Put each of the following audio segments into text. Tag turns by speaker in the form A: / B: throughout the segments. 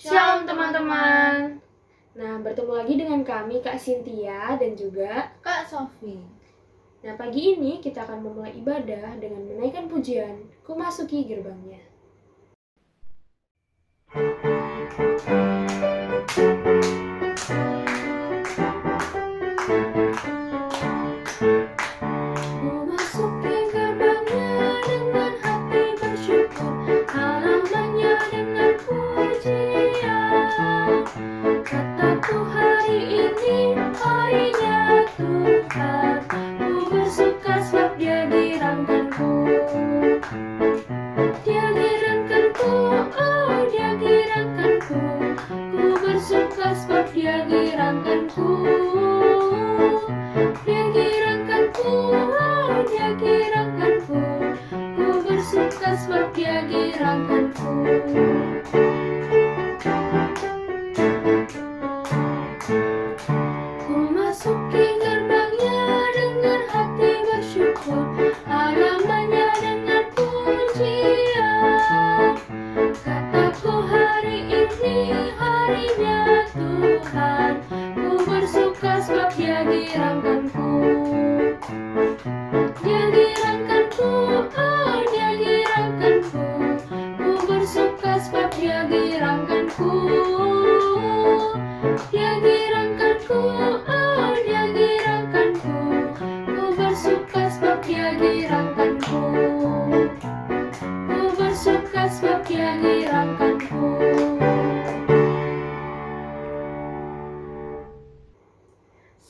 A: Shalom teman-teman. Nah, bertemu lagi dengan kami Kak Cynthia dan juga
B: Kak Sofi.
A: Nah, pagi ini kita akan memulai ibadah dengan menaikkan pujian Ku Masuki Gerbangnya.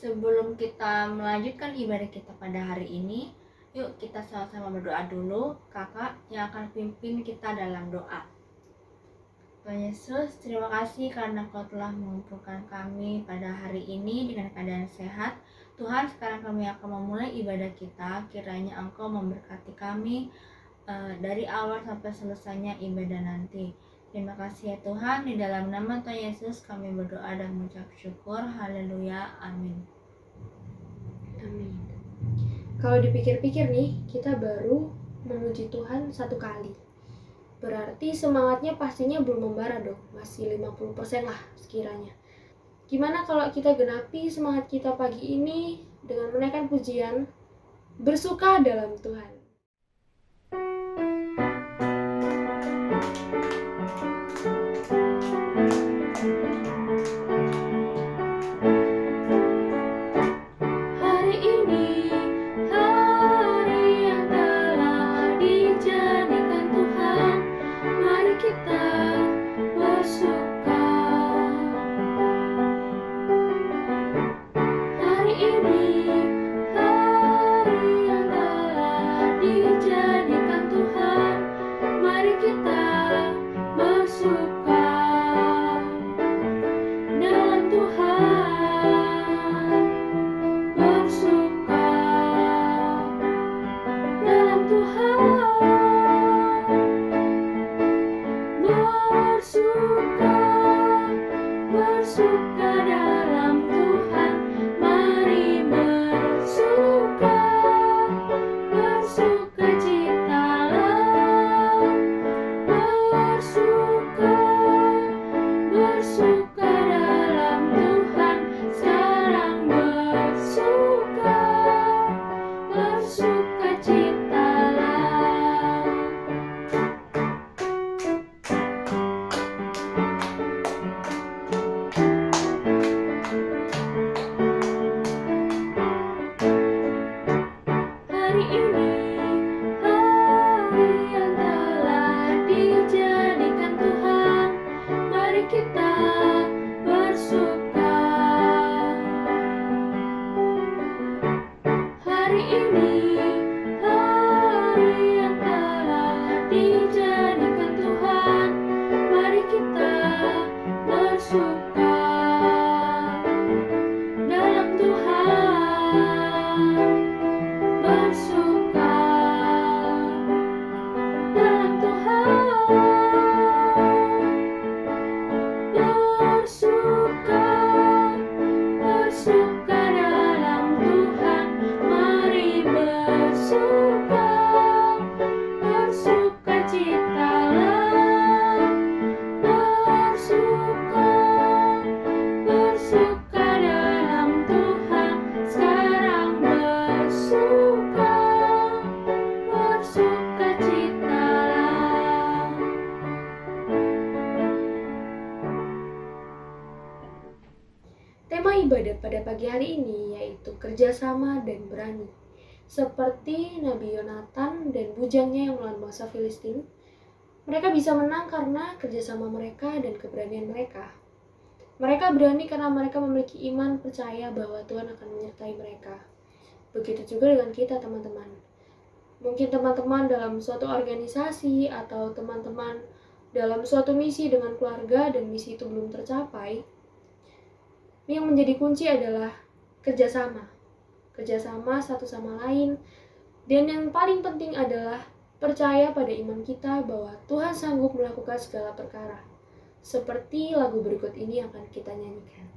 B: Sebelum kita melanjutkan ibadah kita pada hari ini, yuk kita sama-sama berdoa dulu. Kakak yang akan pimpin kita dalam doa. Tuhan Yesus, terima kasih karena Kau telah mengumpulkan kami pada hari ini dengan keadaan sehat. Tuhan, sekarang kami akan memulai ibadah kita. Kiranya Engkau memberkati kami dari awal sampai selesainya ibadah nanti. Terima kasih ya Tuhan, di dalam nama Tuhan Yesus kami berdoa dan mengucap syukur. Haleluya, amin.
A: Amin. Kalau dipikir-pikir nih, kita baru memuji Tuhan 1 kali. Berarti semangatnya pastinya belum membara dong, masih 50% lah sekiranya. Gimana kalau kita genapi semangat kita pagi ini dengan menaikkan pujian bersuka dalam Tuhan. ibadat pada pagi hari ini yaitu kerjasama dan berani. Seperti Nabi Yonatan dan bujangnya yang melawan bangsa Filistin, mereka bisa menang karena kerjasama mereka dan keberanian mereka. Mereka berani karena mereka memiliki iman percaya bahwa Tuhan akan menyertai mereka. Begitu juga dengan kita, teman-teman. Mungkin teman-teman dalam suatu organisasi atau teman-teman dalam suatu misi dengan keluarga dan misi itu belum tercapai, yang menjadi kunci adalah kerjasama. Kerjasama satu sama lain. Dan yang paling penting adalah percaya pada iman kita bahwa Tuhan sanggup melakukan segala perkara. Seperti lagu berikut ini yang akan kita nyanyikan.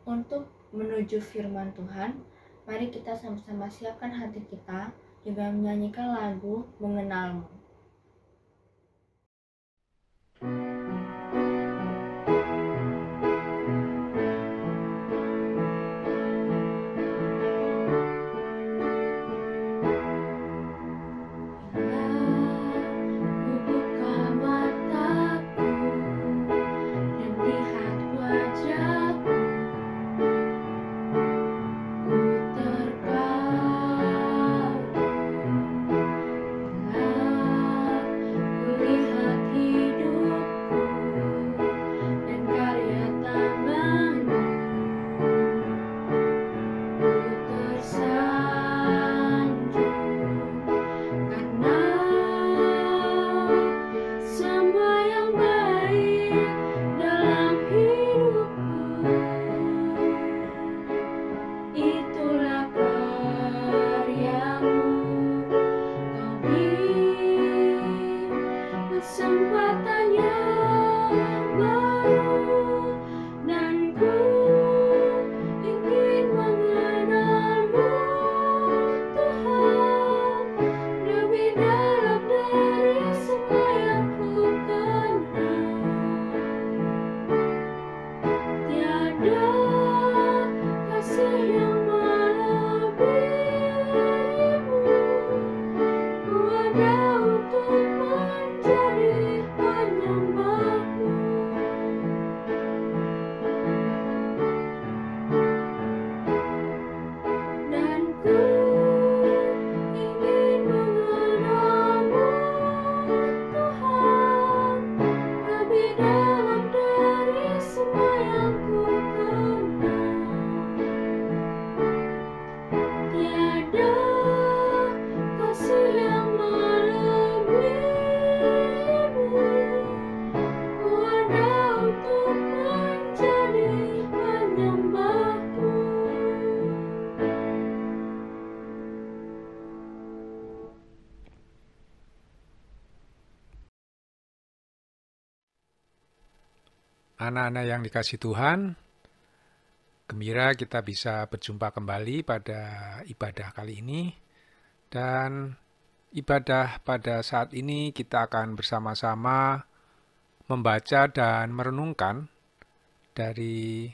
B: Untuk menuju firman Tuhan, mari kita sama-sama siapkan hati kita dengan menyanyikan lagu Mengenalmu.
A: Ku lihat hidupku
C: Anak-anak yang dikasih Tuhan, gembira kita bisa berjumpa kembali pada ibadah kali ini. Dan ibadah pada saat ini kita akan bersama-sama membaca dan merenungkan dari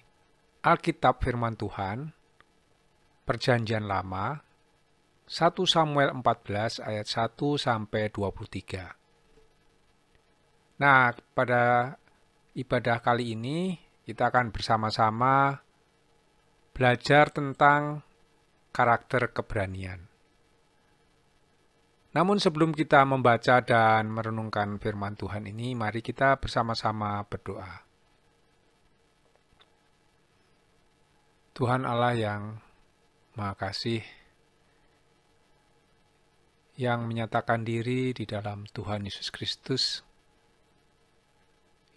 C: Alkitab Firman Tuhan, Perjanjian Lama, 1 Samuel 14 ayat 1 sampai 23. Nah, pada ibadah kali ini kita akan bersama-sama belajar tentang karakter keberanian. Namun sebelum kita membaca dan merenungkan firman Tuhan ini, mari kita bersama-sama berdoa. Tuhan Allah yang Maha Kasih, yang menyatakan diri di dalam Tuhan Yesus Kristus,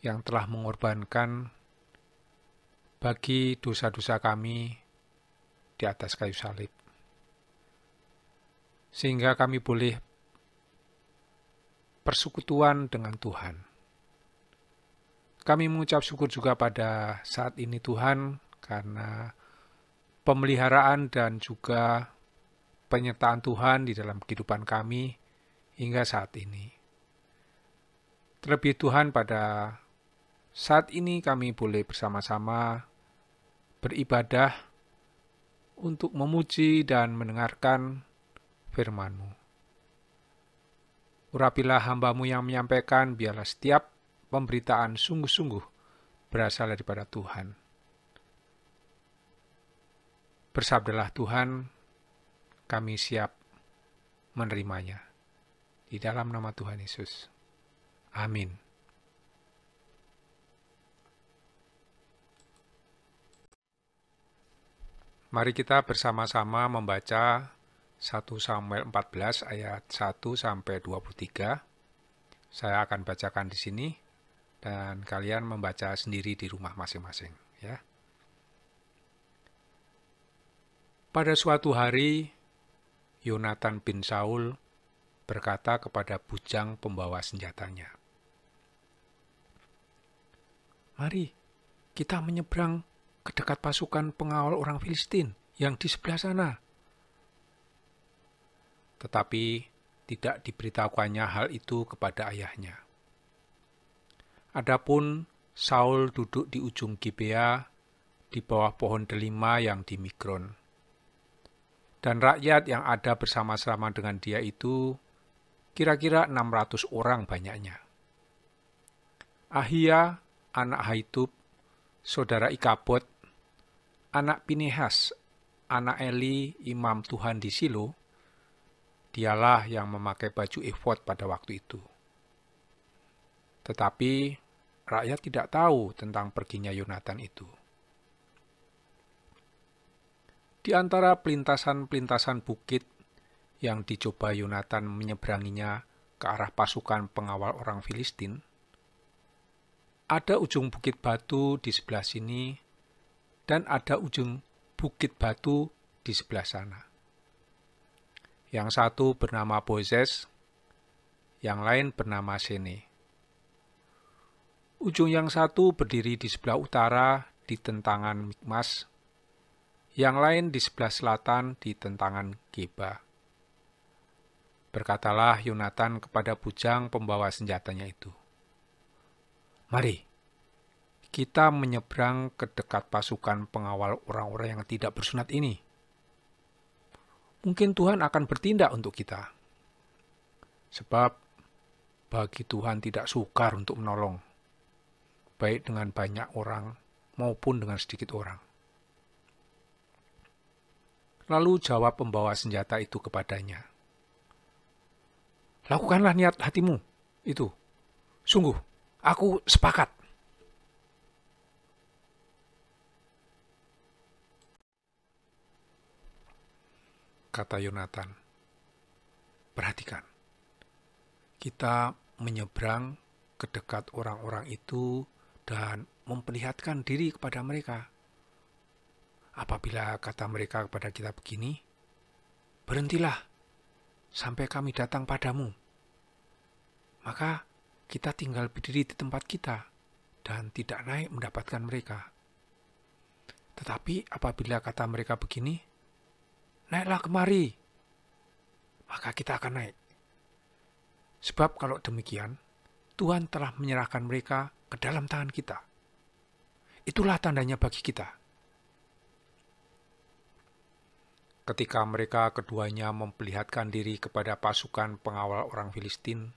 C: yang telah mengorbankan bagi dosa-dosa kami di atas kayu salib. Sehingga kami boleh persekutuan dengan Tuhan. Kami mengucap syukur juga pada saat ini Tuhan, karena pemeliharaan dan juga penyertaan Tuhan di dalam kehidupan kami hingga saat ini. Terlebih Tuhan, pada saat ini kami boleh bersama-sama beribadah untuk memuji dan mendengarkan firman-Mu. Urapilah hamba-Mu yang menyampaikan, biarlah setiap pemberitaan sungguh-sungguh berasal daripada Tuhan. Bersabdalah Tuhan, kami siap menerimanya. Di dalam nama Tuhan Yesus. Amin. Mari kita bersama-sama membaca 1 Samuel 14 ayat 1 sampai 23. Saya akan bacakan di sini dan kalian membaca sendiri di rumah masing-masing, ya. Pada suatu hari, Yonatan bin Saul berkata kepada bujang pembawa senjatanya, "Mari kita menyeberang ke dekat pasukan pengawal orang Filistin yang di sebelah sana." Tetapi tidak diberitahukannya hal itu kepada ayahnya. Adapun Saul duduk di ujung Gibea di bawah pohon delima yang di Migron. Dan rakyat yang ada bersama-sama dengan dia itu kira-kira 600 orang banyaknya. Ahia, anak Haitub, saudara Ikabod, anak Pinehas, anak Eli, imam Tuhan di Silo, dialah yang memakai baju efod pada waktu itu. Tetapi rakyat tidak tahu tentang perginya Yonatan itu. Di antara pelintasan-pelintasan bukit yang dicoba Yonatan menyeberanginya ke arah pasukan pengawal orang Filistin, ada ujung bukit batu di sebelah sini dan ada ujung bukit batu di sebelah sana. Yang satu bernama Bozez, yang lain bernama Sene. Ujung yang satu berdiri di sebelah utara di tentangan Mikmas, yang lain di sebelah selatan di tentangan Geba. Berkatalah Yonatan kepada bujang pembawa senjatanya itu, "Mari, kita menyeberang ke dekat pasukan pengawal orang-orang yang tidak bersunat ini. Mungkin Tuhan akan bertindak untuk kita. Sebab bagi Tuhan tidak sukar untuk menolong, baik dengan banyak orang maupun dengan sedikit orang." Lalu jawab pembawa senjata itu kepadanya, "Lakukanlah niat hatimu itu. Sungguh, aku sepakat." Kata Yonatan, "Perhatikan, kita menyeberang ke dekat orang-orang itu dan memperlihatkan diri kepada mereka. Apabila kata mereka kepada kita begini, 'Berhentilah sampai kami datang padamu,' maka kita tinggal berdiri di tempat kita dan tidak naik mendapatkan mereka. Tetapi apabila kata mereka begini, naiklah kemari, maka kita akan naik. Sebab kalau demikian, Tuhan telah menyerahkan mereka ke dalam tangan kita. Itulah tandanya bagi kita. Ketika mereka keduanya memperlihatkan diri kepada pasukan pengawal orang Filistin,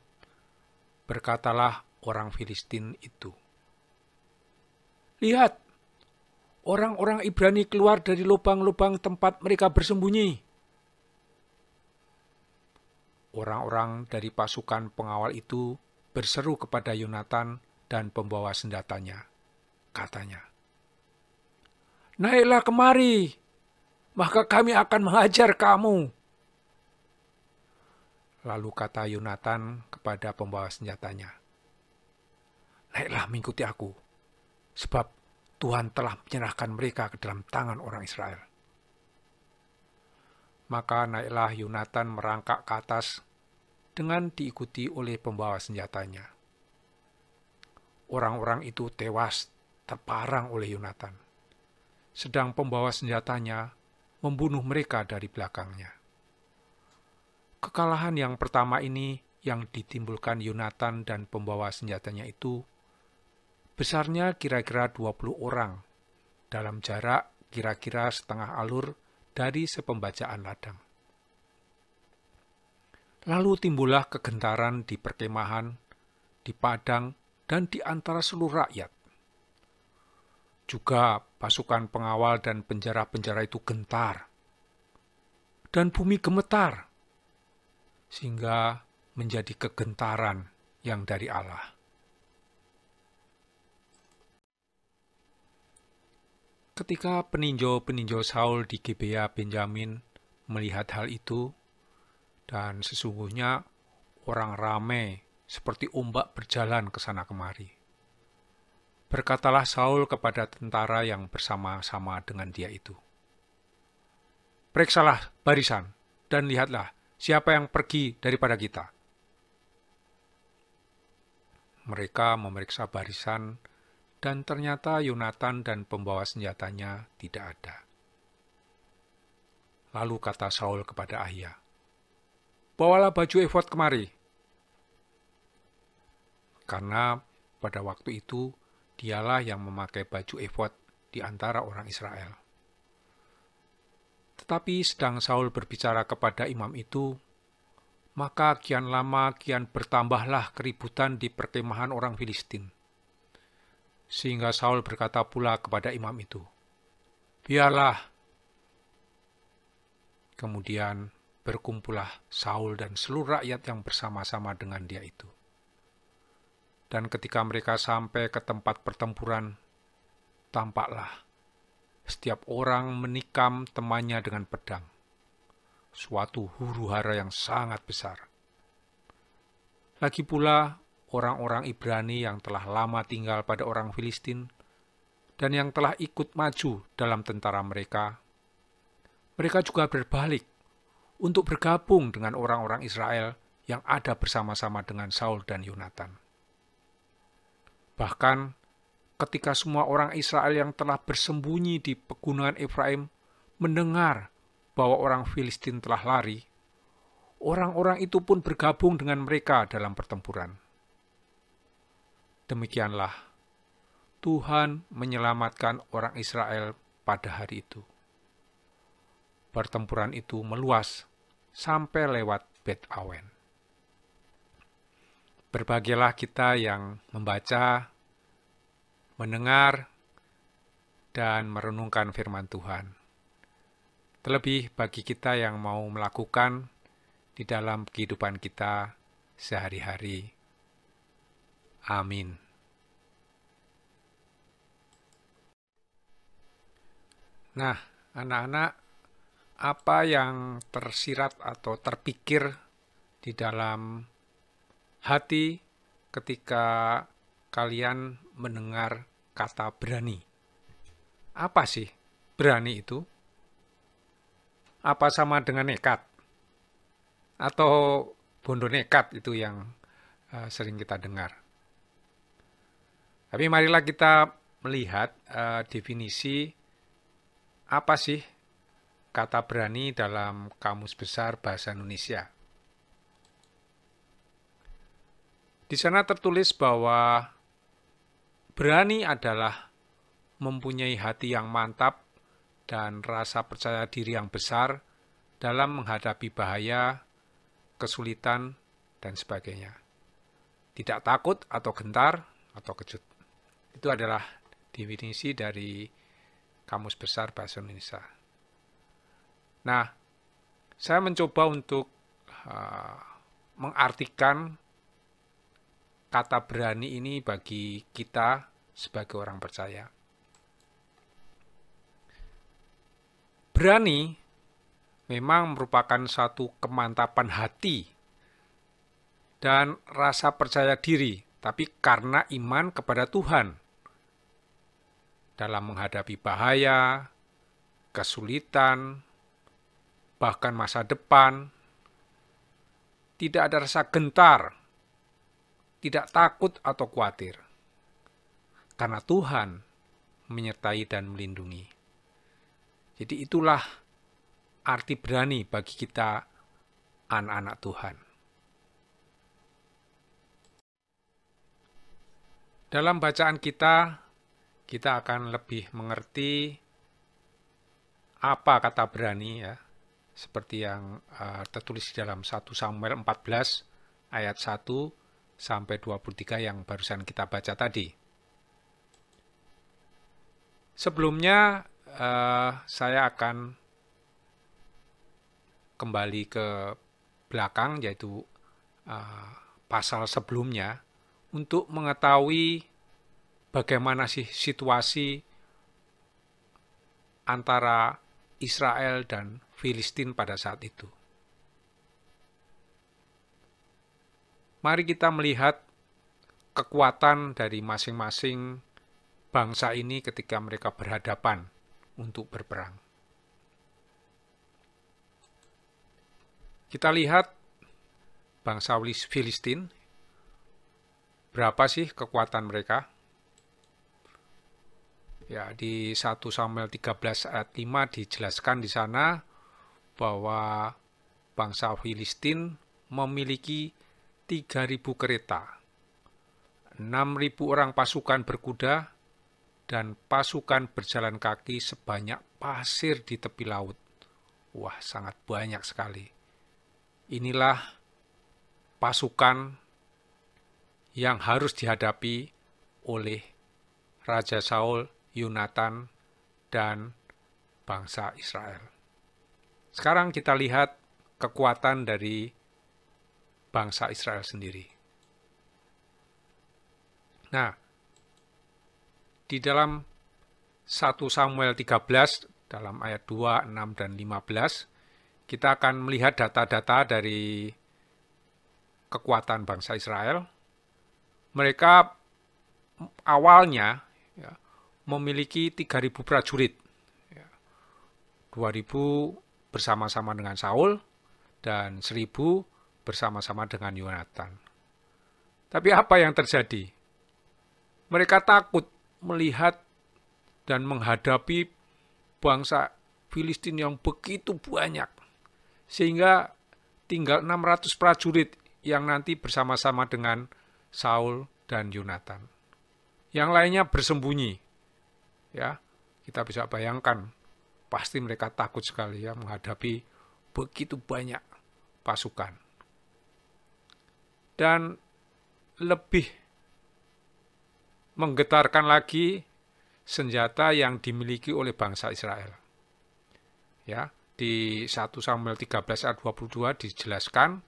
C: berkatalah orang Filistin itu, "Lihat, orang-orang Ibrani keluar dari lubang-lubang tempat mereka bersembunyi." Orang-orang dari pasukan pengawal itu berseru kepada Yonatan dan pembawa senjatanya. Katanya, "Naiklah kemari, maka kami akan menghajar kamu." Lalu kata Yonatan kepada pembawa senjatanya, "Naiklah mengikuti aku, sebab Tuhan telah menyerahkan mereka ke dalam tangan orang Israel." Maka naiklah Yonatan merangkak ke atas dengan diikuti oleh pembawa senjatanya. Orang-orang itu tewas terparang oleh Yonatan, sedang pembawa senjatanya membunuh mereka dari belakangnya. Kekalahan yang pertama ini yang ditimbulkan Yonatan dan pembawa senjatanya itu besarnya kira-kira 20 orang dalam jarak kira-kira setengah alur dari sepembajaan ladang. Lalu timbullah kegentaran di perkemahan, di padang, dan di antara seluruh rakyat. Juga pasukan pengawal dan penjara-penjara itu gentar, dan bumi gemetar, sehingga menjadi kegentaran yang dari Allah. Ketika peninjau-peninjau Saul di Gibea Benyamin melihat hal itu, dan sesungguhnya orang ramai seperti ombak berjalan ke sana kemari, berkatalah Saul kepada tentara yang bersama-sama dengan dia itu, "Periksalah barisan, dan lihatlah siapa yang pergi daripada kita." Mereka memeriksa barisan, dan ternyata Yonatan dan pembawa senjatanya tidak ada. Lalu kata Saul kepada Ahia, "Bawalah baju efod kemari." Karena pada waktu itu dialah yang memakai baju efod di antara orang Israel. Tetapi sedang Saul berbicara kepada imam itu, maka kian lama kian bertambahlah keributan di perkemahan orang Filistin. Sehingga Saul berkata pula kepada imam itu, "Biarlah." Kemudian berkumpullah Saul dan seluruh rakyat yang bersama-sama dengan dia itu. Dan ketika mereka sampai ke tempat pertempuran, tampaklah setiap orang menikam temannya dengan pedang. Suatu huru-hara yang sangat besar. Lagi pula orang-orang Ibrani yang telah lama tinggal pada orang Filistin dan yang telah ikut maju dalam tentara mereka juga berbalik untuk bergabung dengan orang-orang Israel yang ada bersama-sama dengan Saul dan Yonatan. Bahkan ketika semua orang Israel yang telah bersembunyi di pegunungan Efraim mendengar bahwa orang Filistin telah lari, orang-orang itu pun bergabung dengan mereka dalam pertempuran. Demikianlah Tuhan menyelamatkan orang Israel pada hari itu. Pertempuran itu meluas sampai lewat Bet Awen. Berbahagialah kita yang membaca, mendengar, dan merenungkan firman Tuhan. Terlebih bagi kita yang mau melakukan di dalam kehidupan kita sehari-hari. Amin. Nah, anak-anak, apa yang tersirat atau terpikir di dalam hati ketika kalian mendengar kata berani? Apa sih berani itu? Apa sama dengan nekat? Atau bondo nekat itu yang sering kita dengar? Tapi marilah kita melihat definisi apa sih kata berani dalam Kamus Besar Bahasa Indonesia. Di sana tertulis bahwa berani adalah mempunyai hati yang mantap dan rasa percaya diri yang besar dalam menghadapi bahaya, kesulitan, dan sebagainya. Tidak takut atau gentar atau kejut. Itu adalah definisi dari Kamus Besar Bahasa Indonesia. Nah, saya mencoba untuk mengartikan kata berani ini bagi kita sebagai orang percaya. Berani memang merupakan satu kemantapan hati dan rasa percaya diri, tapi karena iman kepada Tuhan dalam menghadapi bahaya, kesulitan, bahkan masa depan. Tidak ada rasa gentar, tidak takut atau khawatir, karena Tuhan menyertai dan melindungi. Jadi itulah arti berani bagi kita anak-anak Tuhan. Dalam bacaan kita akan lebih mengerti apa kata berani ya, seperti yang tertulis di dalam 1 Samuel 14 ayat 1 sampai 23 yang barusan kita baca tadi. Sebelumnya saya akan kembali ke belakang, yaitu pasal sebelumnya, untuk mengetahui bagaimana sih situasi antara Israel dan Filistin pada saat itu. Mari kita melihat kekuatan dari masing-masing bangsa ini ketika mereka berhadapan untuk berperang. Kita lihat bangsa Filistin, berapa sih kekuatan mereka? Ya, di 1 Samuel 13 ayat 5 dijelaskan di sana bahwa bangsa Filistin memiliki 3.000 kereta, 6.000 orang pasukan berkuda, dan pasukan berjalan kaki sebanyak pasir di tepi laut. Wah, sangat banyak sekali. Inilah pasukan yang harus dihadapi oleh Raja Saul, Yonatan, dan bangsa Israel. Sekarang kita lihat kekuatan dari bangsa Israel sendiri. Nah, di dalam 1 Samuel 13, dalam ayat 2, 6, dan 15, kita akan melihat data-data dari kekuatan bangsa Israel. Mereka awalnya ya, memiliki 3.000 prajurit. 2.000 bersama-sama dengan Saul, dan 1.000 bersama-sama dengan Yonatan. Tapi apa yang terjadi? Mereka takut melihat dan menghadapi bangsa Filistin yang begitu banyak, sehingga tinggal 600 prajurit yang nanti bersama-sama dengan Saul dan Yonatan. Yang lainnya bersembunyi. Ya, kita bisa bayangkan, pasti mereka takut sekali ya menghadapi begitu banyak pasukan. Dan lebih menggetarkan lagi senjata yang dimiliki oleh bangsa Israel. Ya, di 1 Samuel 13 ayat 22 dijelaskan,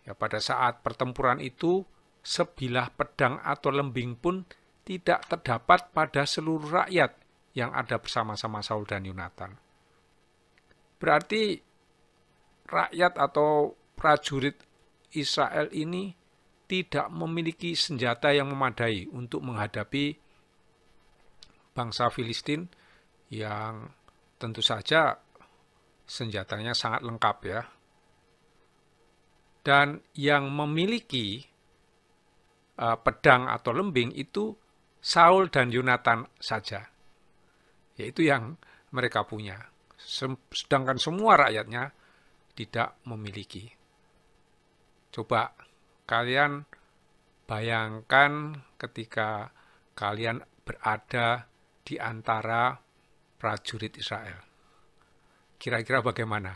C: ya, pada saat pertempuran itu sebilah pedang atau lembing pun tidak terdapat pada seluruh rakyat yang ada bersama-sama Saul dan Yonatan. Berarti rakyat atau prajurit Israel ini tidak memiliki senjata yang memadai untuk menghadapi bangsa Filistin yang tentu saja senjatanya sangat lengkap ya. Dan yang memiliki pedang atau lembing itu Saul dan Yonatan saja. Yaitu yang mereka punya. Sedangkan semua rakyatnya tidak memiliki. Coba kalian bayangkan ketika kalian berada di antara prajurit Israel. Kira-kira bagaimana?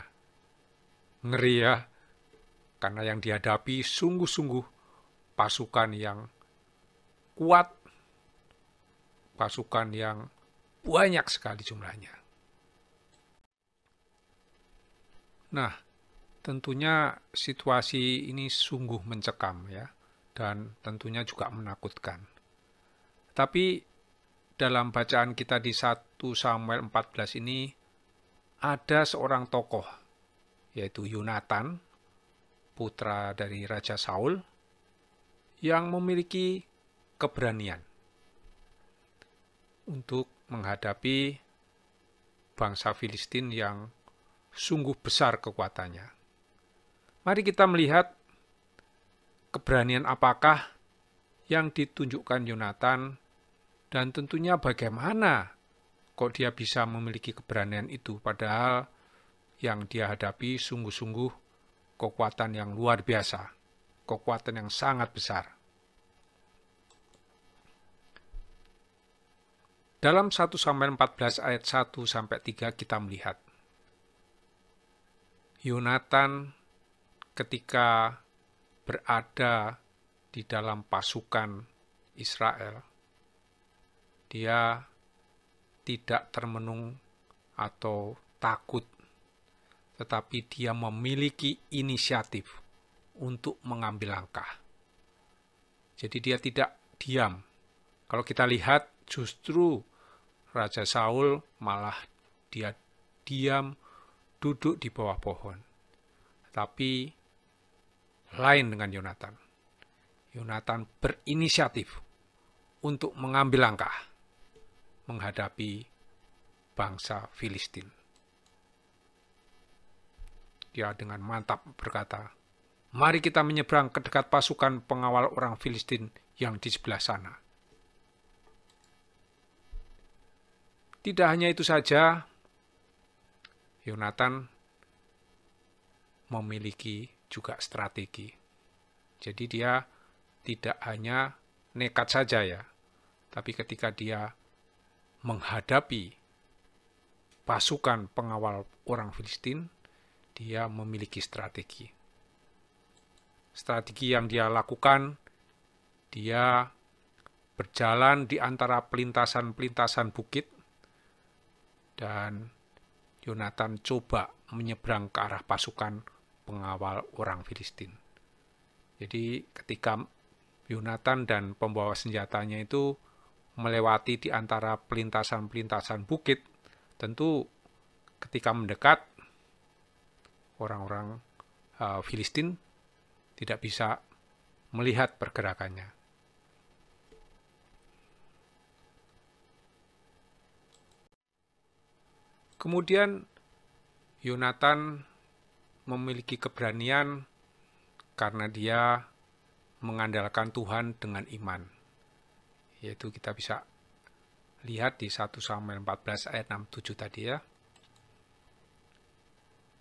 C: Ngeri ya, karena yang dihadapi sungguh-sungguh pasukan yang kuat, pasukan yang banyak sekali jumlahnya. Nah, tentunya situasi ini sungguh mencekam ya, dan tentunya juga menakutkan. Tapi dalam bacaan kita di 1 Samuel 14 ini, ada seorang tokoh, yaitu Yonatan, putra dari Raja Saul, yang memiliki keberanian untuk menghadapi bangsa Filistin yang sungguh besar kekuatannya. Mari kita melihat keberanian apakah yang ditunjukkan Yonatan, dan tentunya bagaimana kok dia bisa memiliki keberanian itu, padahal yang dia hadapi sungguh-sungguh kekuatan yang luar biasa, kekuatan yang sangat besar. Dalam 1 Samuel 14 ayat 1-3 kita melihat Yonatan ketika berada di dalam pasukan Israel, dia tidak termenung atau takut, tetapi dia memiliki inisiatif untuk mengambil langkah. Jadi dia tidak diam. Kalau kita lihat, justru Raja Saul malah dia diam, duduk di bawah pohon. Tapi lain dengan Yonatan. Yonatan berinisiatif untuk mengambil langkah menghadapi bangsa Filistin. Dia dengan mantap berkata, "Mari kita menyeberang ke dekat pasukan pengawal orang Filistin yang di sebelah sana." Tidak hanya itu saja, Yonatan memiliki juga strategi. Jadi dia tidak hanya nekat saja ya, tapi ketika dia menghadapi pasukan pengawal orang Filistin, dia memiliki strategi. Strategi yang dia lakukan, dia berjalan di antara pelintasan-pelintasan bukit, dan Yonatan coba menyeberang ke arah pasukan pengawal orang Filistin. Jadi ketika Yonatan dan pembawa senjatanya itu melewati di antara pelintasan-pelintasan bukit, tentu ketika mendekat, orang-orang Filistin tidak bisa melihat pergerakannya. Kemudian Yonatan memiliki keberanian karena dia mengandalkan Tuhan dengan iman. Yaitu kita bisa lihat di 1 Samuel 14 ayat 6-7 tadi ya.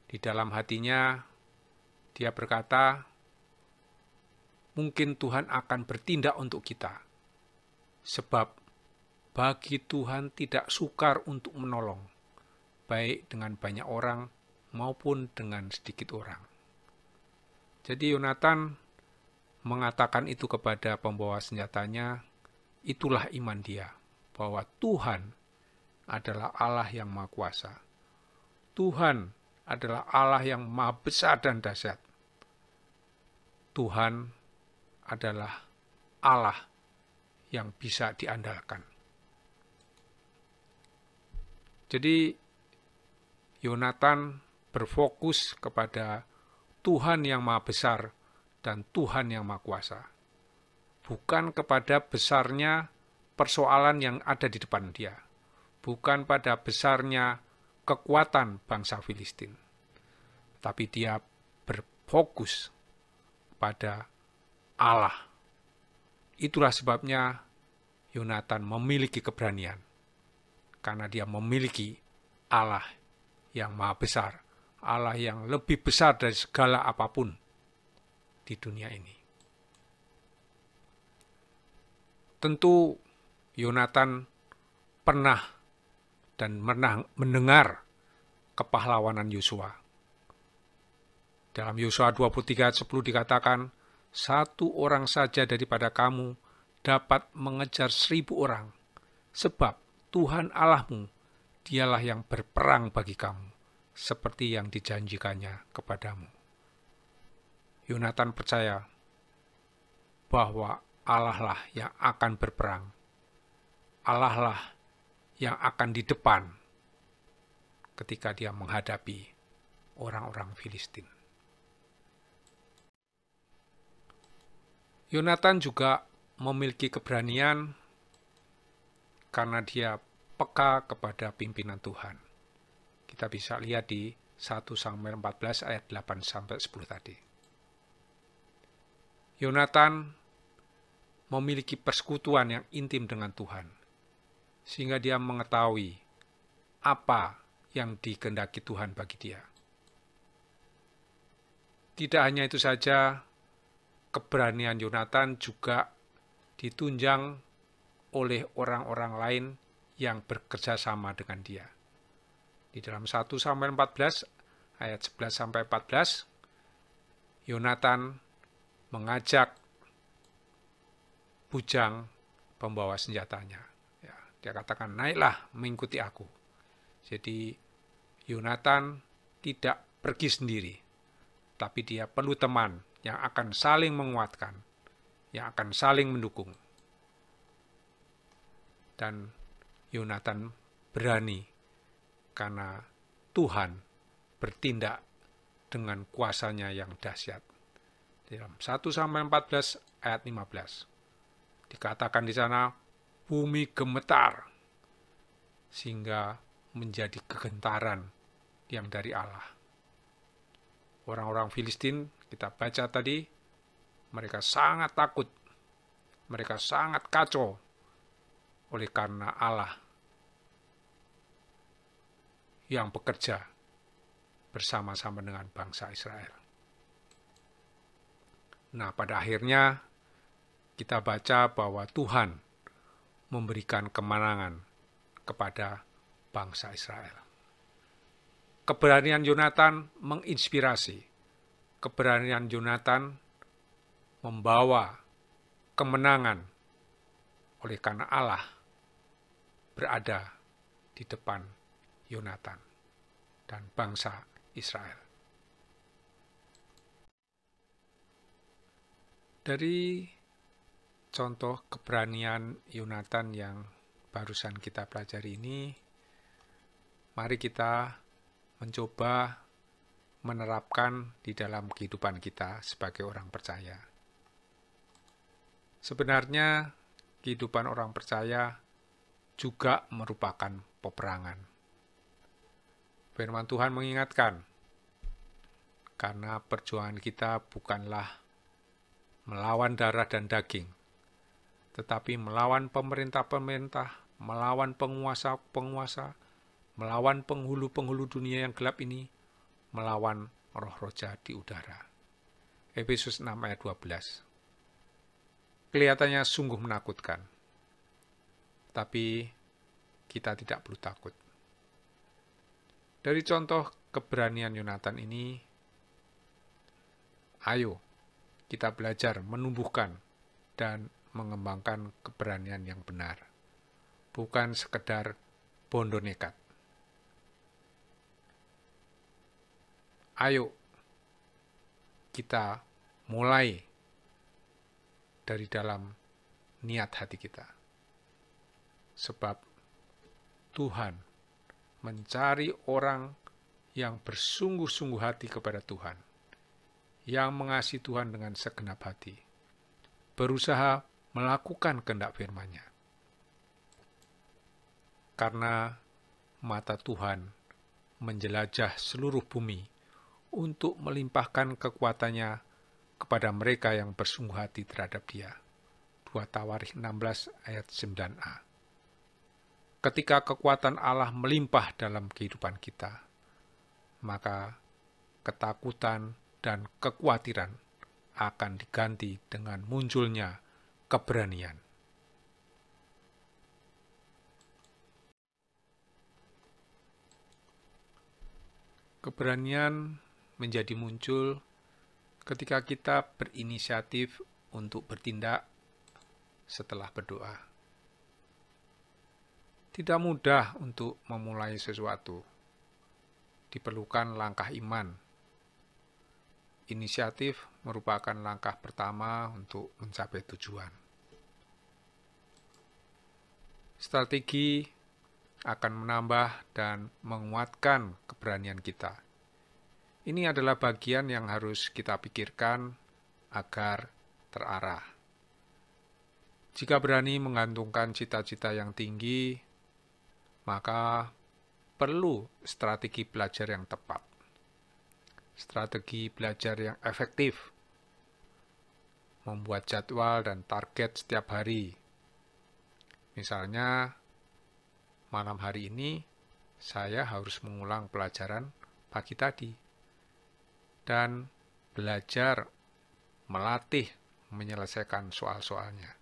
C: Di dalam hatinya dia berkata, mungkin Tuhan akan bertindak untuk kita. Sebab bagi Tuhan tidak sukar untuk menolong, baik dengan banyak orang maupun dengan sedikit orang. Jadi Yonatan mengatakan itu kepada pembawa senjatanya, itulah iman dia, bahwa Tuhan adalah Allah yang Maha Kuasa. Tuhan adalah Allah yang Maha Besar dan dahsyat. Tuhan adalah Allah yang bisa diandalkan. Jadi Yonatan berfokus kepada Tuhan yang Maha Besar dan Tuhan yang Maha Kuasa. Bukan kepada besarnya persoalan yang ada di depan dia. Bukan pada besarnya kekuatan bangsa Filistin. Tapi dia berfokus pada Allah. Itulah sebabnya Yonatan memiliki keberanian karena dia memiliki Allah yang maha besar, Allah yang lebih besar dari segala apapun di dunia ini. Tentu Yonatan pernah mendengar kepahlawanan Yosua. Dalam Yosua 23 ayat 10 dikatakan, satu orang saja daripada kamu dapat mengejar 1000 orang, sebab Tuhan Allahmu, dialah yang berperang bagi kamu, seperti yang dijanjikannya kepadamu. Yonatan percaya bahwa Allah lah yang akan berperang. Allah lah yang akan di depan ketika dia menghadapi orang-orang Filistin. Yonatan juga memiliki keberanian karena dia peka kepada pimpinan Tuhan. Kita bisa lihat di 1 Samuel 14 ayat 8-10 tadi. Yonatan memiliki persekutuan yang intim dengan Tuhan, sehingga dia mengetahui apa yang dikehendaki Tuhan bagi dia. Tidak hanya itu saja, keberanian Yonatan juga ditunjang oleh orang-orang lain yang bekerja sama dengan dia. Di dalam 1 Samuel 14 ayat 11-14, Yonatan mengajak bujang pembawa senjatanya. Ya, dia katakan, naiklah mengikuti aku. Jadi Yonatan tidak pergi sendiri, tapi dia perlu teman yang akan saling menguatkan, yang akan saling mendukung. Dan Yonatan berani karena Tuhan bertindak dengan kuasanya yang dahsyat. Dalam 1 Samuel 14 ayat 15 dikatakan di sana, bumi gemetar sehingga menjadi kegentaran yang dari Allah. Orang-orang Filistin, kita baca tadi, mereka sangat takut, mereka sangat kacau oleh karena Allah yang bekerja bersama-sama dengan bangsa Israel. Nah, pada akhirnya kita baca bahwa Tuhan memberikan kemenangan kepada bangsa Israel. Keberanian Yonatan menginspirasi. Keberanian Yonatan membawa kemenangan oleh karena Allah berada di depan Yonatan dan bangsa Israel. Dari contoh keberanian Yonatan yang barusan kita pelajari ini, mari kita mencoba menerapkan di dalam kehidupan kita sebagai orang percaya. Sebenarnya kehidupan orang percaya juga merupakan peperangan. Firman Tuhan mengingatkan, karena perjuangan kita bukanlah melawan darah dan daging, tetapi melawan pemerintah-pemerintah, melawan penguasa-penguasa, melawan penghulu-penghulu dunia yang gelap ini, melawan roh-roh jahat di udara. Efesus 6 ayat 12. Kelihatannya sungguh menakutkan, tapi kita tidak perlu takut. Dari contoh keberanian Yonatan ini, ayo kita belajar menumbuhkan dan mengembangkan keberanian yang benar, bukan sekedar bondo nekat. Ayo kita mulai dari dalam niat hati kita, sebab Tuhan mencari orang yang bersungguh-sungguh hati kepada Tuhan, yang mengasihi Tuhan dengan segenap hati, berusaha melakukan kehendak firman-Nya. Karena mata Tuhan menjelajah seluruh bumi untuk melimpahkan kekuatannya kepada mereka yang bersungguh hati terhadap Dia. 2 Tawarikh 16 ayat 9a. Ketika kekuatan Allah melimpah dalam kehidupan kita, maka ketakutan dan kekhawatiran akan diganti dengan munculnya keberanian. Keberanian menjadi muncul ketika kita berinisiatif untuk bertindak setelah berdoa. Tidak mudah untuk memulai sesuatu. Diperlukan langkah iman. Inisiatif merupakan langkah pertama untuk mencapai tujuan. Strategi akan menambah dan menguatkan keberanian kita. Ini adalah bagian yang harus kita pikirkan agar terarah. Jika berani menggantungkan cita-cita yang tinggi, maka perlu strategi belajar yang tepat. Strategi belajar yang efektif. Membuat jadwal dan target setiap hari. Misalnya, malam hari ini saya harus mengulang pelajaran pagi tadi dan belajar melatih menyelesaikan soal-soalnya.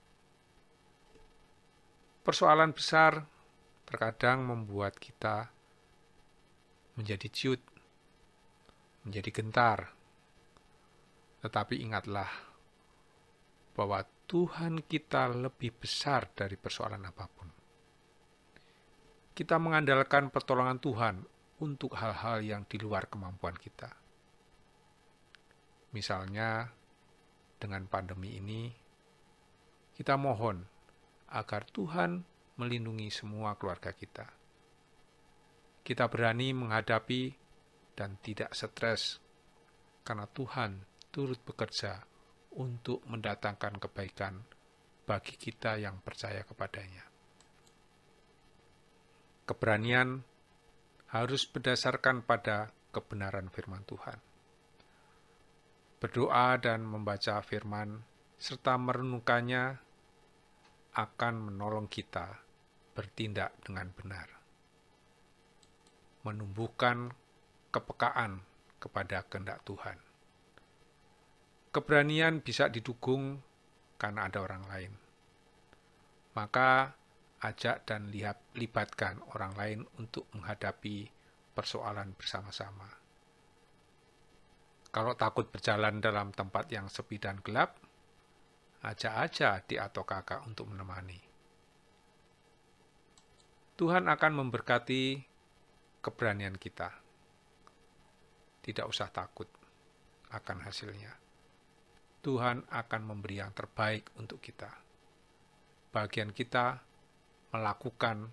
C: Persoalan besar terkadang membuat kita menjadi ciut, menjadi gentar. Tetapi ingatlah bahwa Tuhan kita lebih besar dari persoalan apapun. Kita mengandalkan pertolongan Tuhan untuk hal-hal yang di luar kemampuan kita. Misalnya, dengan pandemi ini, kita mohon agar Tuhan melindungi semua keluarga kita. Kita berani menghadapi dan tidak stres, karena Tuhan turut bekerja untuk mendatangkan kebaikan bagi kita yang percaya kepadanya. Keberanian harus berdasarkan pada kebenaran firman Tuhan. Berdoa dan membaca firman serta merenungkannya akan menolong kita bertindak dengan benar. Menumbuhkan kepekaan kepada kehendak Tuhan. Keberanian bisa didukung karena ada orang lain. Maka ajak dan libatkan orang lain untuk menghadapi persoalan bersama-sama. Kalau takut berjalan dalam tempat yang sepi dan gelap, ajak aja adik atau kakak untuk menemani. Tuhan akan memberkati keberanian kita. Tidak usah takut akan hasilnya. Tuhan akan memberi yang terbaik untuk kita. Bagian kita melakukan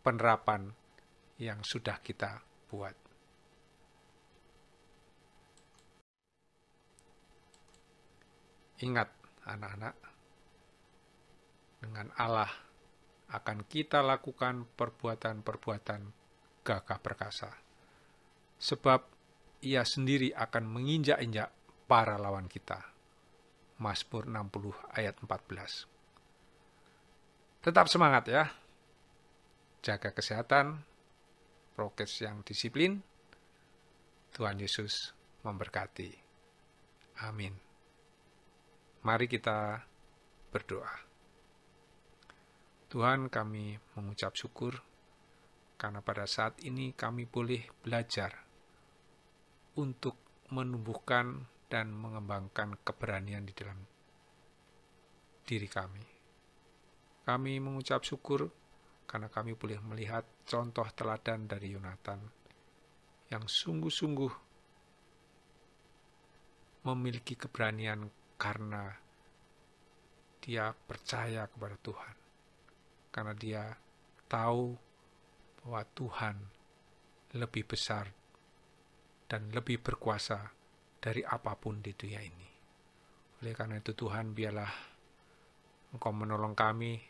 C: penerapan yang sudah kita buat. Ingat, anak-anak, dengan Allah akan kita lakukan perbuatan-perbuatan gagah perkasa. Sebab Ia sendiri akan menginjak-injak para lawan kita. Mazmur 60 ayat 14. Tetap semangat ya. Jaga kesehatan, prokes yang disiplin. Tuhan Yesus memberkati. Amin. Mari kita berdoa. Tuhan, kami mengucap syukur karena pada saat ini kami boleh belajar untuk menumbuhkan dan mengembangkan keberanian di dalam diri kami. Kami mengucap syukur karena kami boleh melihat contoh teladan dari Yonatan yang sungguh-sungguh memiliki keberanian karena dia percaya kepada Tuhan. Karena dia tahu bahwa Tuhan lebih besar dan lebih berkuasa dari apapun di dunia ini. Oleh karena itu Tuhan, biarlah Engkau menolong kami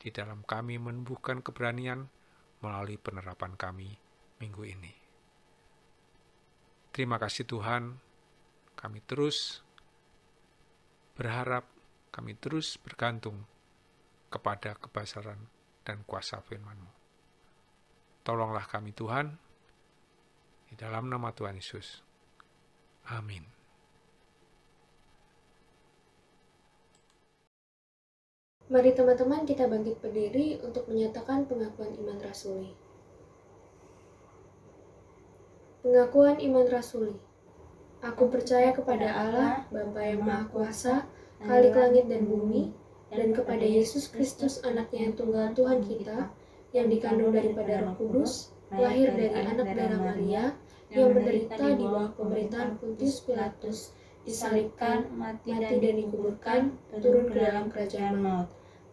C: di dalam kami menumbuhkan keberanian melalui penerapan kami minggu ini. Terima kasih Tuhan, kami terus berharap kami terus bergantung kepada kebesaran dan kuasa firman-Mu. Tolonglah kami Tuhan, di dalam nama Tuhan Yesus. Amin.
A: Mari teman-teman kita bangkit berdiri untuk menyatakan pengakuan iman rasuli. Pengakuan iman rasuli. Aku percaya kepada Allah, Bapa yang Maha Kuasa, Khalik langit dan bumi, dan kepada Yesus Kristus, anaknya yang tunggal Tuhan kita, yang dikandung daripada Roh Kudus, lahir dari anak darah Maria, yang menderita di bawah pemerintahan Pontius Pilatus, disalibkan, mati dan dikuburkan, turun ke dalam kerajaan maut.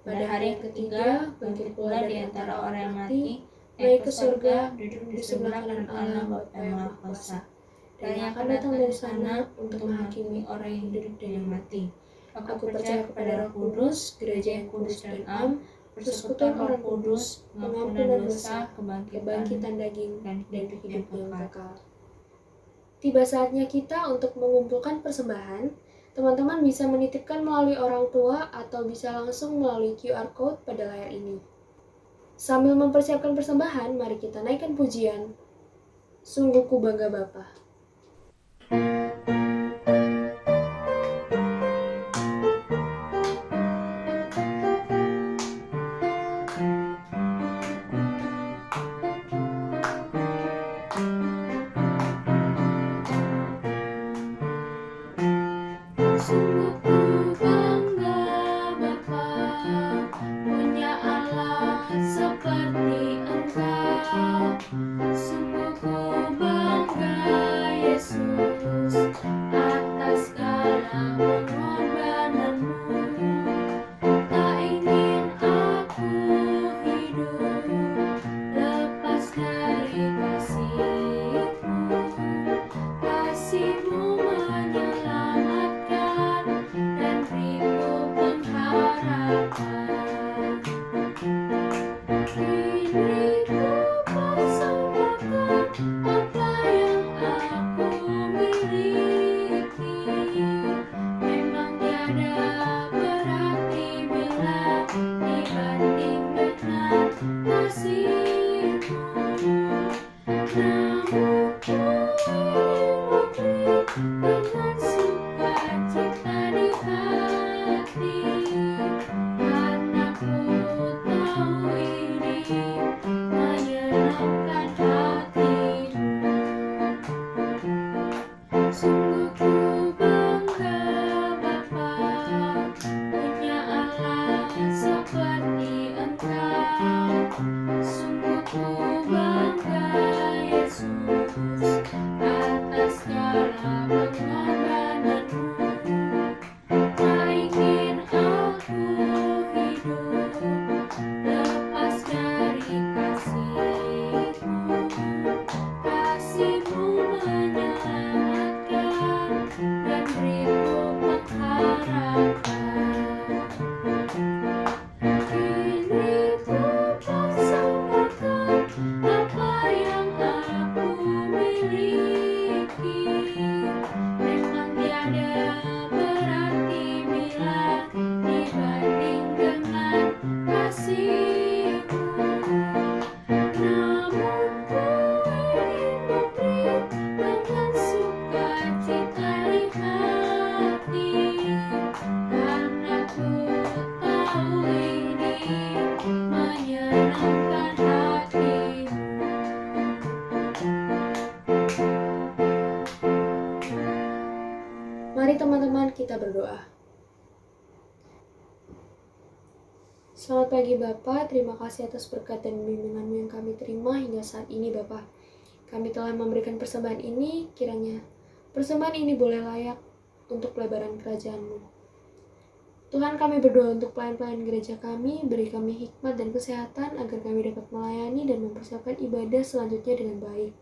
A: Pada hari yang ketiga, bangkit pula dari antara orang yang mati, naik ke surga, duduk di sebelah kanan Allah Bapa yang Maha Kuasa. Dan yang akan datang dari sana untuk menghakimi orang yang hidup dan yang mati. Aku percaya kepada Roh Kudus, gereja yang kudus dan am, persekutuan orang kudus, pengampunan dosa, kebangkitan daging, dan hidup yang kekal. Tiba saatnya kita untuk mengumpulkan persembahan. Teman-teman bisa menitipkan melalui orang tua atau bisa langsung melalui QR Code pada layar ini. Sambil mempersiapkan persembahan, mari kita naikkan pujian. Sungguh ku bangga Bapa. Sungguh ku bangga Bapa, punya Allah seperti Engkau. Sungguh ku bangga Yesus, atas segala pengorbananmu. Tak ingin aku hidup lepas dari kasih-Mu. Kasih-Mu menyelamatkan dan beriku pengharapan. Kini ku persembahkan apa yang aku miliki. Memang tiada berarti bila dibanding dengan kasih-Mu. Namun ku ingin memberi dengan sukacita di hati, karena ku tahu ini menyenangkan hati-Mu. Sungguh ku bangga Bapa, punya Allah seperti Engkau. Sungguh ku bangga Yesus, atas segala pengorbananmu. Tak ingin aku hidup lepas dari kasih-Mu. Kasih-Mu menyelamatkan dan beriku pengharapan. Kini ku persembahkan apa yang aku miliki. Memang tiada berarti bila dibanding dengan kasih-Mu. Namun ku ingin memberi dengan sukacita di hati, karena ku tahu ini menyenangkan hati-Mu. Mari teman-teman kita berdoa. Selamat pagi Bapak, terima kasih atas berkat dan bimbingan-Mu yang kami terima hingga saat ini Bapak. Kami telah memberikan persembahan ini, kiranya persembahan ini boleh layak untuk pelebaran kerajaan-Mu. Tuhan, kami berdoa untuk pelayan-pelayan gereja kami, beri kami hikmat dan kesehatan agar kami dapat melayani dan mempersiapkan ibadah selanjutnya dengan baik.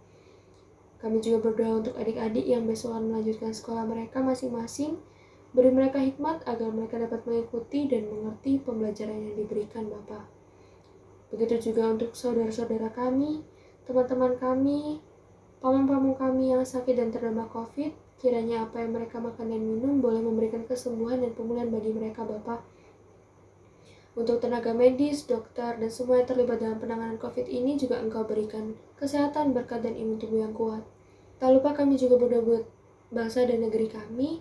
A: Kami juga berdoa untuk adik-adik yang besok akan melanjutkan sekolah mereka masing-masing. Beri mereka hikmat agar mereka dapat mengikuti dan mengerti pembelajaran yang diberikan Bapa. Begitu juga untuk saudara-saudara kami, teman-teman kami, paman-paman kami yang sakit dan terdampak COVID. Kiranya apa yang mereka makan dan minum boleh memberikan kesembuhan dan pemulihan bagi mereka, Bapa. Untuk tenaga medis, dokter, dan semua yang terlibat dalam penanganan COVID ini juga Engkau berikan kesehatan, berkat, dan imun tubuh yang kuat. Tak lupa kami juga berdoa buat bangsa dan negeri kami,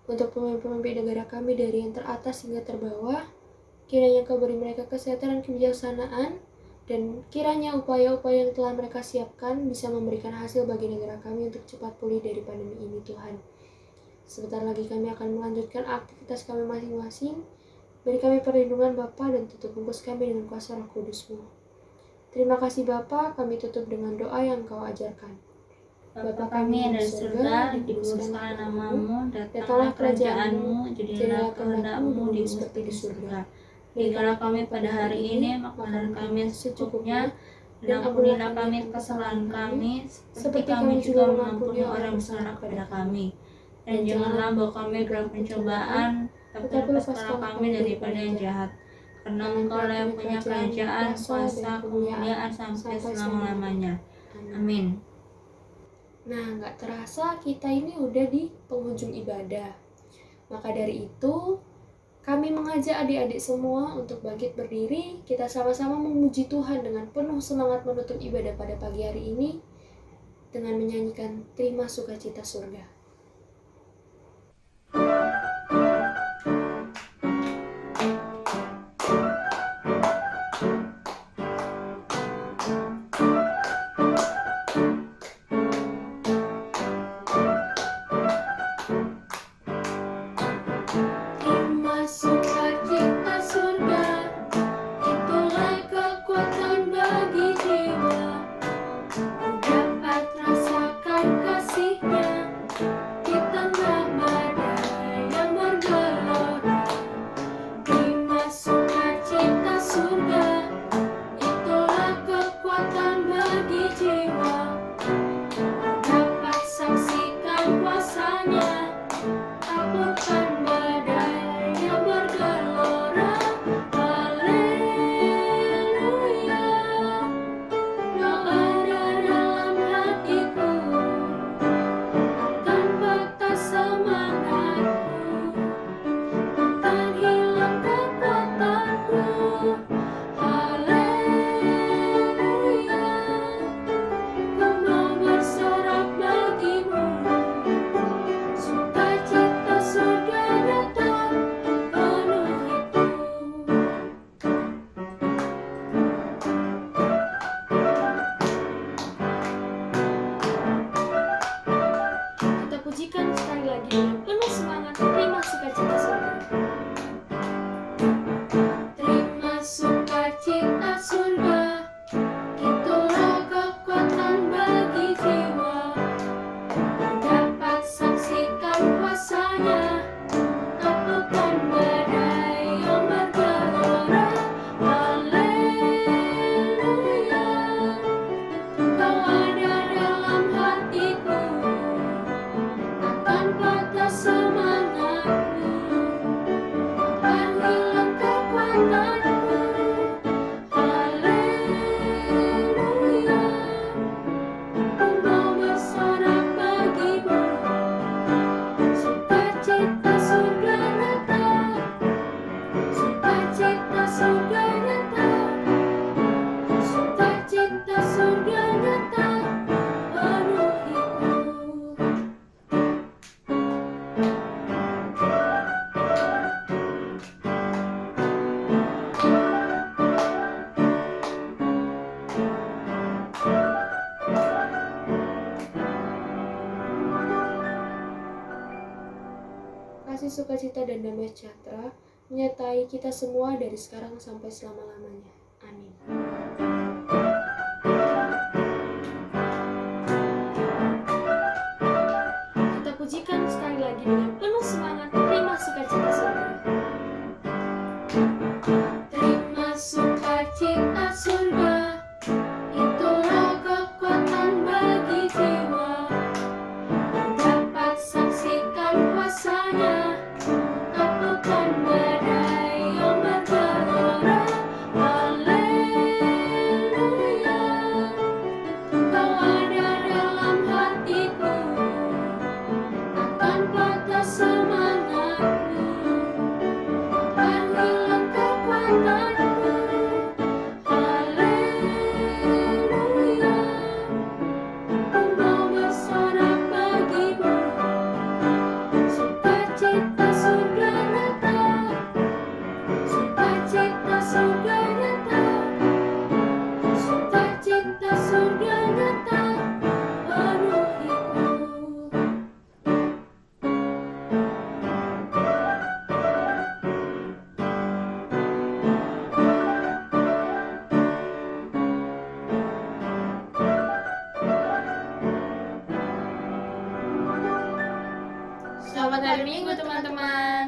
A: untuk pemimpin-pemimpin negara kami dari yang teratas hingga terbawah. Kiranya Engkau beri mereka kesehatan dan kebijaksanaan, dan kiranya upaya-upaya yang telah mereka siapkan bisa memberikan hasil bagi negara kami untuk cepat pulih dari pandemi ini, Tuhan. Sebentar lagi kami akan melanjutkan aktivitas kami masing-masing. Beri kami perlindungan Bapa dan tutup bungkus kami dengan kuasa Roh Kudus-Mu. Terima kasih Bapa, kami tutup dengan doa yang Kau ajarkan.
B: Bapa kami yang ada di surga, dikuduskanlah namamu, datanglah kerajaan-Mu, jadilah kehendak-Mu di bumi seperti di surga. Berikanlah kami pada hari ini makanan kami secukupnya, dan ampunilah kami kesalahan kami, seperti kami juga mengampuni orang yang bersalah kepada kami. Dan janganlah bawa kami dalam pencobaan, tapi lepaskanlah kami daripada yang jahat. Karena Engkau yang punya kerajaan, kuasa, kemuliaan sampai selama-lamanya. Amin.
A: Nah, nggak terasa kita ini udah di penghujung ibadah. Maka dari itu, kami mengajak adik-adik semua untuk bangkit berdiri. Kita sama-sama memuji Tuhan dengan penuh semangat menutup ibadah pada pagi hari ini dengan menyanyikan Terima Sukacita Surga. Kasih sukacita dan damai sejahtera menyertai kita semua dari sekarang sampai selama-lamanya. Amin. Kita pujikan sekali lagi dengan penuh semangat. Terima sukacita surga. Terima sukacita surga, itulah kekuatan bagi jiwa. Dapat saksikan kuasanya, takutkan badai yang bergelora. Haleluya, Kau ada dalam hatiku,
B: Selamat hari Minggu teman-teman.